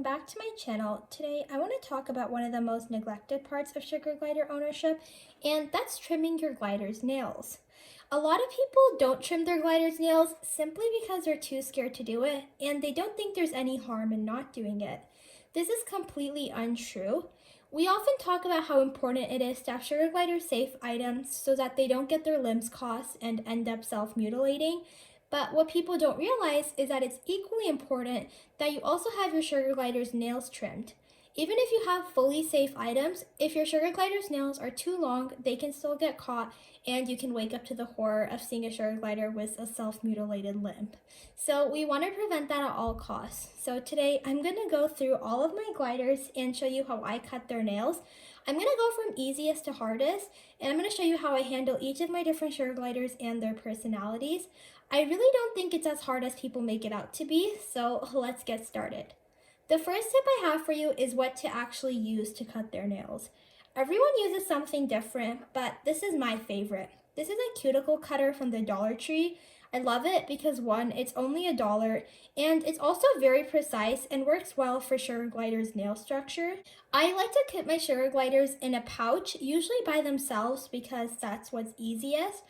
back to my channel. Today I want to talk about one of the most neglected parts of sugar glider ownership, and that's trimming your glider's nails. A lot of people don't trim their glider's nails simply because they're too scared to do it, and they don't think there's any harm in not doing it. This is completely untrue. We often talk about how important it is to have sugar glider safe items so that they don't get their limbs caught and end up self-mutilating. But what people don't realize is that it's equally important that you also have your sugar glider's nails trimmed. Even if you have fully safe items, if your sugar glider's nails are too long, they can still get caught and you can wake up to the horror of seeing a sugar glider with a self-mutilated limb. So we want to prevent that at all costs. So today I'm going to go through all of my gliders and show you how I cut their nails. I'm going to go from easiest to hardest, and I'm going to show you how I handle each of my different sugar gliders and their personalities. I really don't think it's as hard as people make it out to be, so let's get started. The first tip I have for you is what to actually use to cut their nails. Everyone uses something different, but this is my favorite. This is a cuticle cutter from the Dollar Tree. I love it because one, it's only $1, and it's also very precise and works well for sugar gliders' nail structure. I like to keep my sugar gliders in a pouch, usually by themselves because that's what's easiest.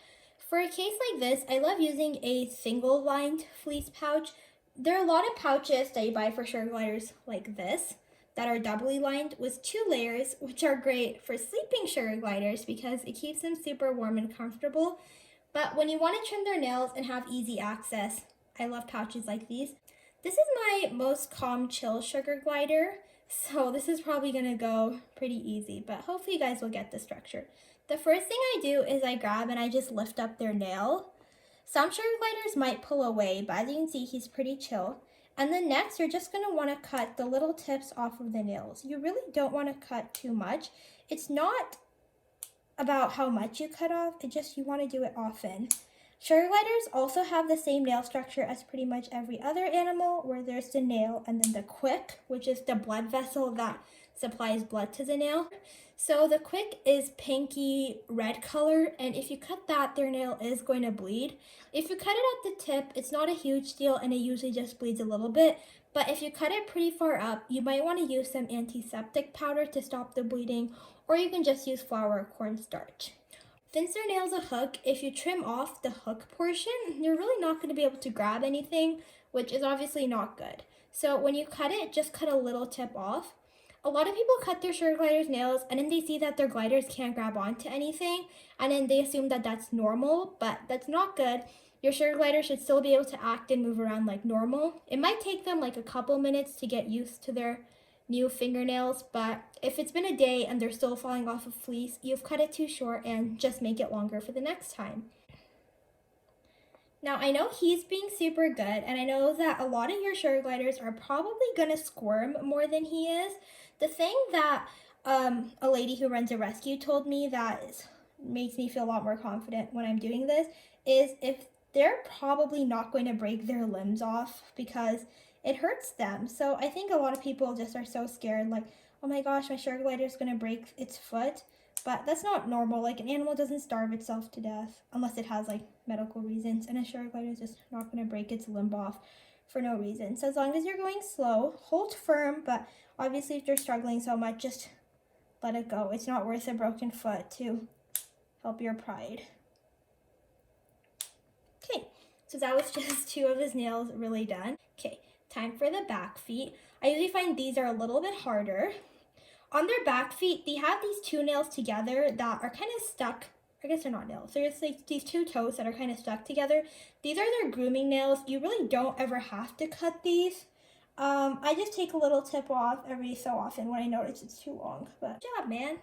For a case like this, I love using a single lined fleece pouch. There are a lot of pouches that you buy for sugar gliders like this that are doubly lined with 2 layers, which are great for sleeping sugar gliders because it keeps them super warm and comfortable. But when you want to trim their nails and have easy access, I love pouches like these. This is my most calm, chill sugar glider, so this is probably going to go pretty easy, but hopefully you guys will get the structure. The first thing I do is I grab and I just lift up their nail. Some sugar gliders might pull away, but as you can see, he's pretty chill. And then next, you're just going to want to cut the little tips off of the nails. You really don't want to cut too much. It's not about how much you cut off, it's just you want to do it often. Sugar gliders also have the same nail structure as pretty much every other animal, where there's the nail and then the quick, which is the blood vessel that supplies blood to the nail. So the quick is pinky red color, and if you cut that, their nail is going to bleed. If you cut it at the tip, it's not a huge deal and it usually just bleeds a little bit. But if you cut it pretty far up, you might want to use some antiseptic powder to stop the bleeding, or you can just use flour or cornstarch. Since their nail's a hook, if you trim off the hook portion, you're really not going to be able to grab anything, which is obviously not good. So when you cut it, just cut a little tip off. A lot of people cut their sugar gliders' nails and then they see that their gliders can't grab onto anything, and then they assume that that's normal, but that's not good. Your sugar glider should still be able to act and move around like normal. It might take them like a couple minutes to get used to their new fingernails, but if it's been a day and they're still falling off of fleece, you've cut it too short, and just make it longer for the next time. Now, I know he's being super good, and I know that a lot of your sugar gliders are probably gonna squirm more than he is. The thing that a lady who runs a rescue told me that makes me feel a lot more confident when I'm doing this is if they're probably not going to break their limbs off because it hurts them. So I think a lot of people just are so scared, like, oh my gosh, my sugar glider is going to break its foot. But that's not normal. Like, an animal doesn't starve itself to death unless it has like medical reasons, and a sugar glider is just not going to break its limb off for no reason. So as long as you're going slow, hold firm, but obviously if you're struggling so much, just let it go. It's not worth a broken foot to help your pride. Okay, so that was just 2 of his nails really done. Okay, time for the back feet. I usually find these are a little bit harder. On their back feet, they have these 2 nails together that are kind of stuck. I guess they're not nails. There's like these 2 toes that are kind of stuck together. These are their grooming nails. You really don't ever have to cut these. I just take a little tip off every so often when I notice it's too long. But good job, man.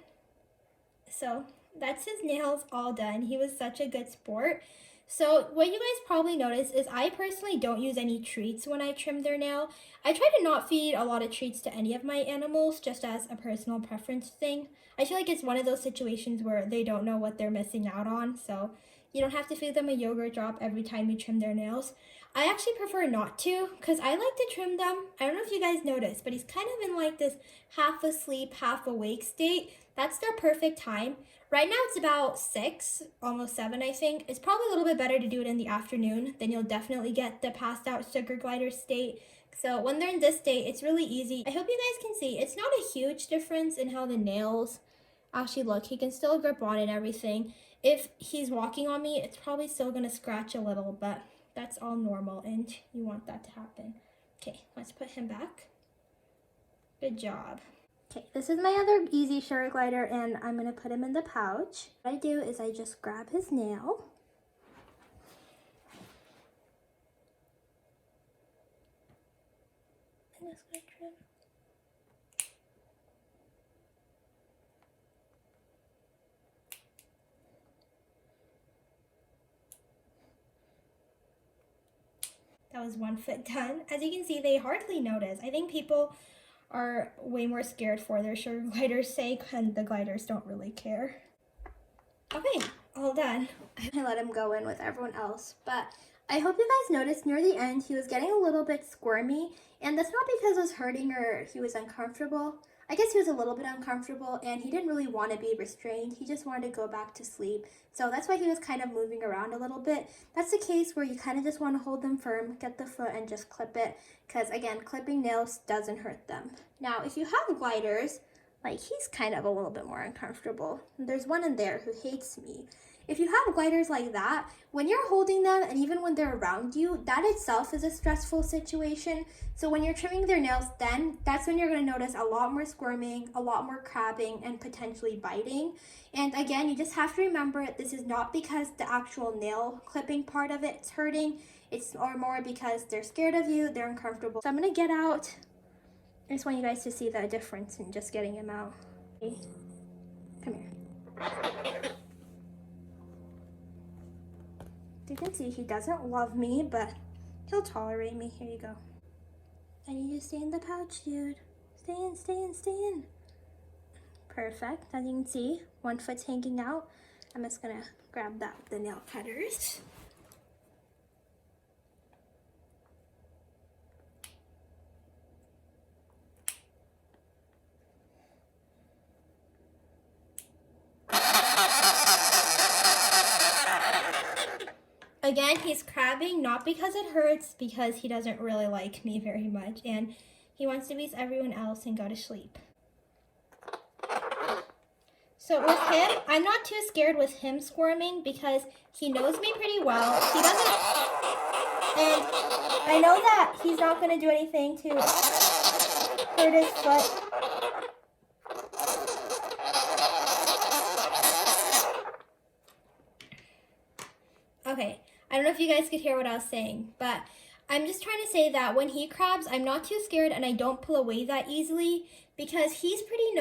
So that's his nails all done. He was such a good sport. So what you guys probably noticed is I personally don't use any treats when I trim their nail. I try to not feed a lot of treats to any of my animals, just as a personal preference thing. I feel like it's one of those situations where they don't know what they're missing out on, so you don't have to feed them a yogurt drop every time you trim their nails. I actually prefer not to, because I like to trim them. I don't know if you guys noticed, but he's kind of in like this half asleep, half awake state. That's their perfect time. Right now it's about 6, almost 7, I think. It's probably a little bit better to do it in the afternoon. Then you'll definitely get the passed out sugar glider state So when they're in this state, it's really easy. I hope you guys can see, it's not a huge difference in how the nails actually look. He can still grip on and everything. If he's walking on me, it's probably still gonna scratch a little, but that's all normal and you want that to happen. Okay, let's put him back. Good job. Okay, this is my other easy sugar glider and I'm gonna put him in the pouch. What I do is I just grab his nail. I'm just gonna trim. That was 1 foot done. As you can see, they hardly notice. I think people are way more scared for their sugar glider's sake, and the gliders don't really care. Okay, all done. I let him go in with everyone else, but I hope you guys noticed near the end he was getting a little bit squirmy, and that's not because it was hurting or he was uncomfortable. I guess he was a little bit uncomfortable and he didn't really want to be restrained. He just wanted to go back to sleep. So that's why he was kind of moving around a little bit. That's the case where you kind of just want to hold them firm, get the foot and just clip it. Because again, clipping nails doesn't hurt them. Now, if you have gliders, like he's kind of a little bit more uncomfortable. There's one in there who hates me. If you have gliders like that, when you're holding them and even when they're around you, that itself is a stressful situation. So when you're trimming their nails, then that's when you're going to notice a lot more squirming, a lot more crabbing, and potentially biting. And again, you just have to remember this is not because the actual nail clipping part of it's hurting. It's more because they're scared of you, they're uncomfortable. So I'm going to get out. I just want you guys to see the difference in just getting him out. Okay. Come here. You can see he doesn't love me, but he'll tolerate me. Here you go. I need you to stay in the pouch, dude. Stay in, stay in, stay in. Perfect. As you can see, 1 foot's hanging out. I'm just gonna grab that with the nail cutters. Again, he's crabbing, not because it hurts, because he doesn't really like me very much, and he wants to be with everyone else and go to sleep. So with him, I'm not too scared with him squirming because he knows me pretty well. He doesn't, and I know that he's not going to do anything to hurt his foot. Okay. I don't know if you guys could hear what I was saying, but I'm just trying to say that when he crabs, I'm not too scared and I don't pull away that easily because he's pretty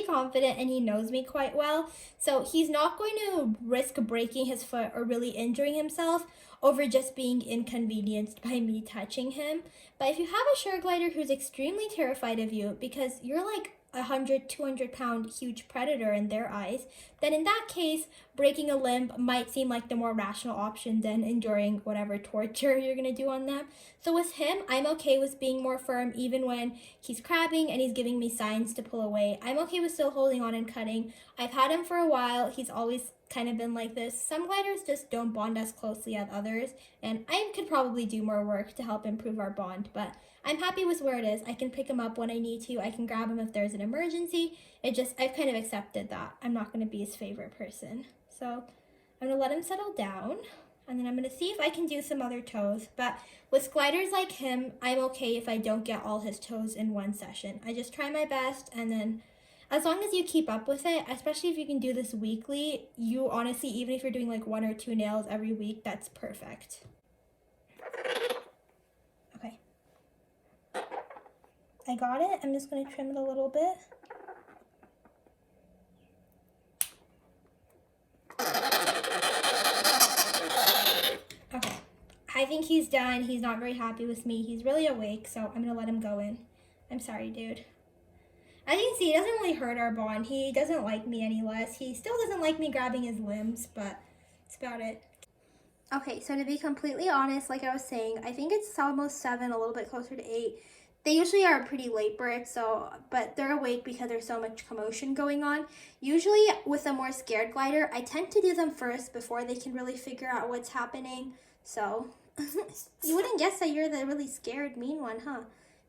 confident and he knows me quite well. So he's not going to risk breaking his foot or really injuring himself over just being inconvenienced by me touching him. But if you have a sugar glider who's extremely terrified of you because you're like 100, 200 pound huge predator in their eyes, then in that case, breaking a limb might seem like the more rational option than enduring whatever torture you're gonna do on them. So with him, I'm okay with being more firm even when he's crabbing and he's giving me signs to pull away. I'm okay with still holding on and cutting. I've had him for a while. He's always kind of been like this. Some gliders just don't bond as closely as others, and I could probably do more work to help improve our bond, but I'm happy with where it is. I can pick him up when I need to. I can grab him if there's an emergency. I've kind of accepted that. I'm not going to be his favorite person. So I'm going to let him settle down, and then I'm going to see if I can do some other toes. But with gliders like him, I'm okay if I don't get all his toes in one session. I just try my best, and then as long as you keep up with it, especially if you can do this weekly, you honestly, even if you're doing like 1 or 2 nails every week, that's perfect. Okay. I got it. I'm just going to trim it a little bit. Okay. I think he's done. He's not very happy with me. He's really awake, so I'm going to let him go in. I'm sorry, dude. As you can see, it doesn't really hurt our bond. He doesn't like me any less. He still doesn't like me grabbing his limbs, but that's about it. Okay, so to be completely honest, like I was saying, I think it's almost 7, a little bit closer to 8. They usually are pretty late birds, but they're awake because there's so much commotion going on. Usually with a more scared glider, I tend to do them first before they can really figure out what's happening. So You wouldn't guess that you're the really scared, mean one, huh?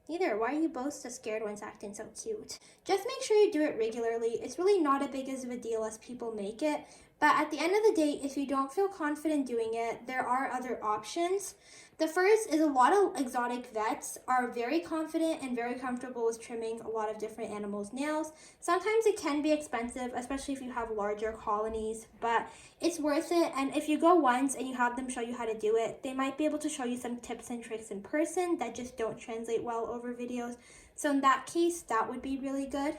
Neither. Why are you both the scared ones acting so cute? Just make sure you do it regularly. It's really not as big of a deal as people make it. But at the end of the day, if you don't feel confident doing it, there are other options. The first is a lot of exotic vets are very confident and very comfortable with trimming a lot of different animals' nails. Sometimes it can be expensive, especially if you have larger colonies, but it's worth it. And if you go once and you have them show you how to do it, they might be able to show you some tips and tricks in person that just don't translate well over videos. So in that case, that would be really good.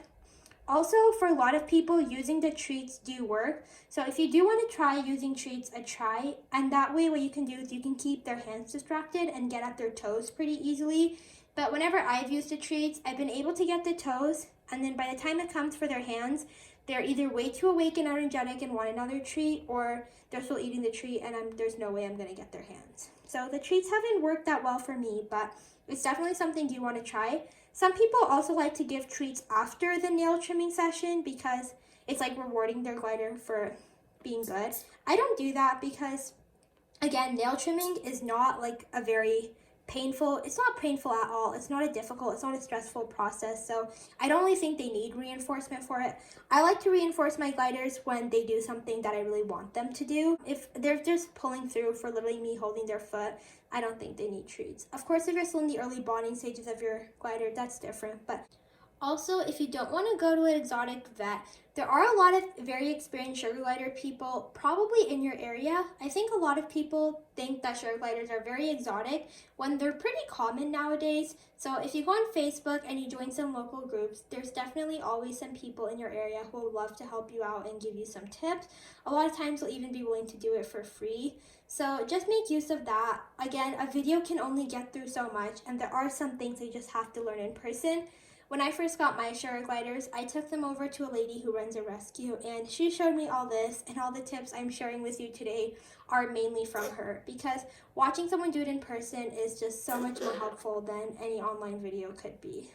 Also, for a lot of people, using the treats do work. So if you do want to try using treats, try. And that way, what you can do is you can keep their hands distracted and get at their toes pretty easily. But whenever I've used the treats, I've been able to get the toes. And then by the time it comes for their hands, they're either way too awake and energetic and want another treat, or they're still eating the treat and there's no way I'm going to get their hands. So the treats haven't worked that well for me, but it's definitely something you want to try. Some people also like to give treats after the nail trimming session because it's like rewarding their glider for being good. I don't do that because, again, nail trimming is not like a very it's not painful at all. It's not it's not a stressful process. So I don't really think they need reinforcement for it. I like to reinforce my gliders when they do something that I really want them to do. If they're just pulling through for literally me holding their foot, I don't think they need treats. Of course, if you're still in the early bonding stages of your glider, that's different. But also, if you don't want to go to an exotic vet, there are a lot of very experienced sugar glider people probably in your area. I think a lot of people think that sugar gliders are very exotic when they're pretty common nowadays. So if you go on Facebook and you join some local groups, there's definitely always some people in your area who would love to help you out and give you some tips. A lot of times they'll even be willing to do it for free. So just make use of that. Again, a video can only get through so much, and there are some things you just have to learn in person. When I first got my sugar gliders, I took them over to a lady who runs a rescue, and she showed me all this, and all the tips I'm sharing with you today are mainly from her, because watching someone do it in person is just so much more helpful than any online video could be.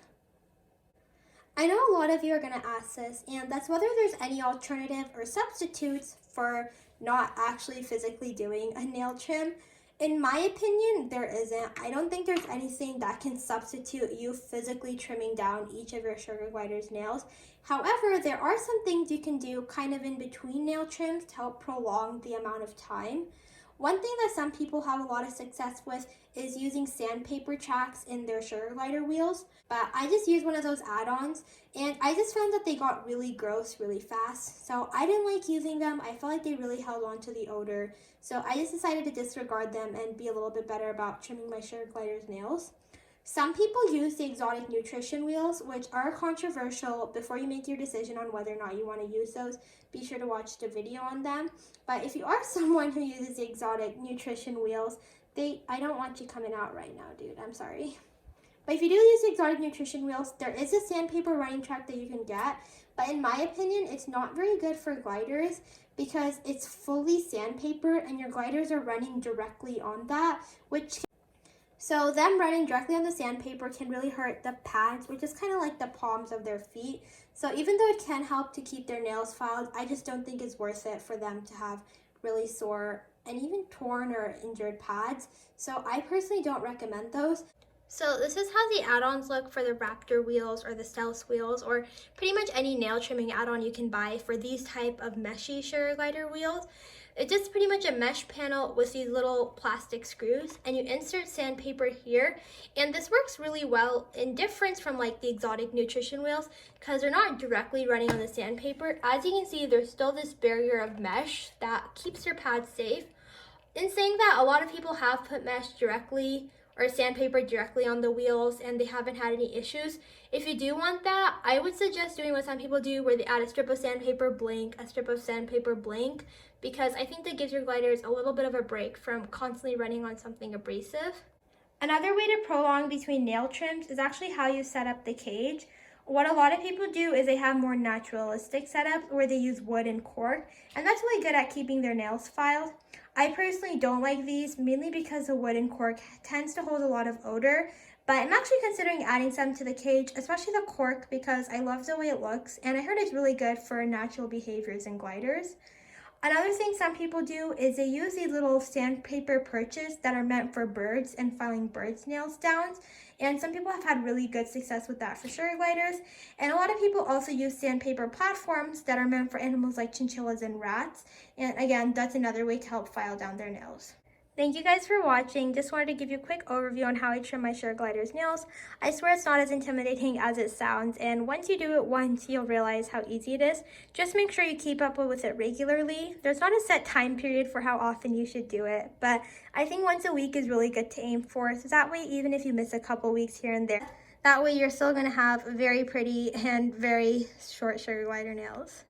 I know a lot of you are going to ask this, and that's whether there's any alternative or substitutes for not actually physically doing a nail trim. In my opinion, there isn't. I don't think there's anything that can substitute you physically trimming down each of your sugar glider's nails. However, there are some things you can do kind of in between nail trims to help prolong the amount of time. One thing that some people have a lot of success with is using sandpaper tracks in their sugar glider wheels, but I just used one of those add-ons and I just found that they got really gross really fast. So I didn't like using them. I felt like they really held on to the odor. So I just decided to disregard them and be a little bit better about trimming my sugar glider's nails. Some people use the exotic nutrition wheels, which are controversial. Before you make your decision on whether or not you want to use those, be sure to watch the video on them. But if you are someone who uses the exotic nutrition wheels, I don't want you coming out right now, dude. I'm sorry. But if you do use the exotic nutrition wheels, there is a sandpaper running track that you can get. But in my opinion, it's not very good for gliders because it's fully sandpaper and your gliders are running directly on that, so them running directly on the sandpaper can really hurt the pads, which is kind of like the palms of their feet. So even though it can help to keep their nails filed, I just don't think it's worth it for them to have really sore and even torn or injured pads. So I personally don't recommend those. So this is how the add-ons look for the Raptor wheels or the Stealth wheels, or pretty much any nail trimming add-on you can buy for these type of meshy sugar glider wheels. It's just pretty much a mesh panel with these little plastic screws, and you insert sandpaper here, and this works really well in difference from like the exotic nutrition wheels because they're not directly running on the sandpaper. As you can see, there's still this barrier of mesh that keeps your pads safe. In saying that, a lot of people have put mesh directly or sandpaper directly on the wheels and they haven't had any issues. If you do want that, I would suggest doing what some people do where they add a strip of sandpaper blank, a strip of sandpaper blank, because I think that gives your gliders a little bit of a break from constantly running on something abrasive. Another way to prolong between nail trims is actually how you set up the cage. What a lot of people do is they have more naturalistic setups where they use wood and cork, and that's really good at keeping their nails filed. I personally don't like these, mainly because the wood and cork tends to hold a lot of odor, but I'm actually considering adding some to the cage, especially the cork, because I love the way it looks, and I heard it's really good for natural behaviors in gliders. Another thing some people do is they use these little sandpaper perches that are meant for birds and filing birds' nails down. And some people have had really good success with that for sugar gliders. And a lot of people also use sandpaper platforms that are meant for animals like chinchillas and rats. And again, that's another way to help file down their nails. Thank you guys for watching. Just wanted to give you a quick overview on how I trim my sugar glider's nails. I swear it's not as intimidating as it sounds, and once you do it once, you'll realize how easy it is. Just make sure you keep up with it regularly. There's not a set time period for how often you should do it, but I think once a week is really good to aim for, so that way even if you miss a couple weeks here and there, that way you're still going to have very pretty and very short sugar glider nails.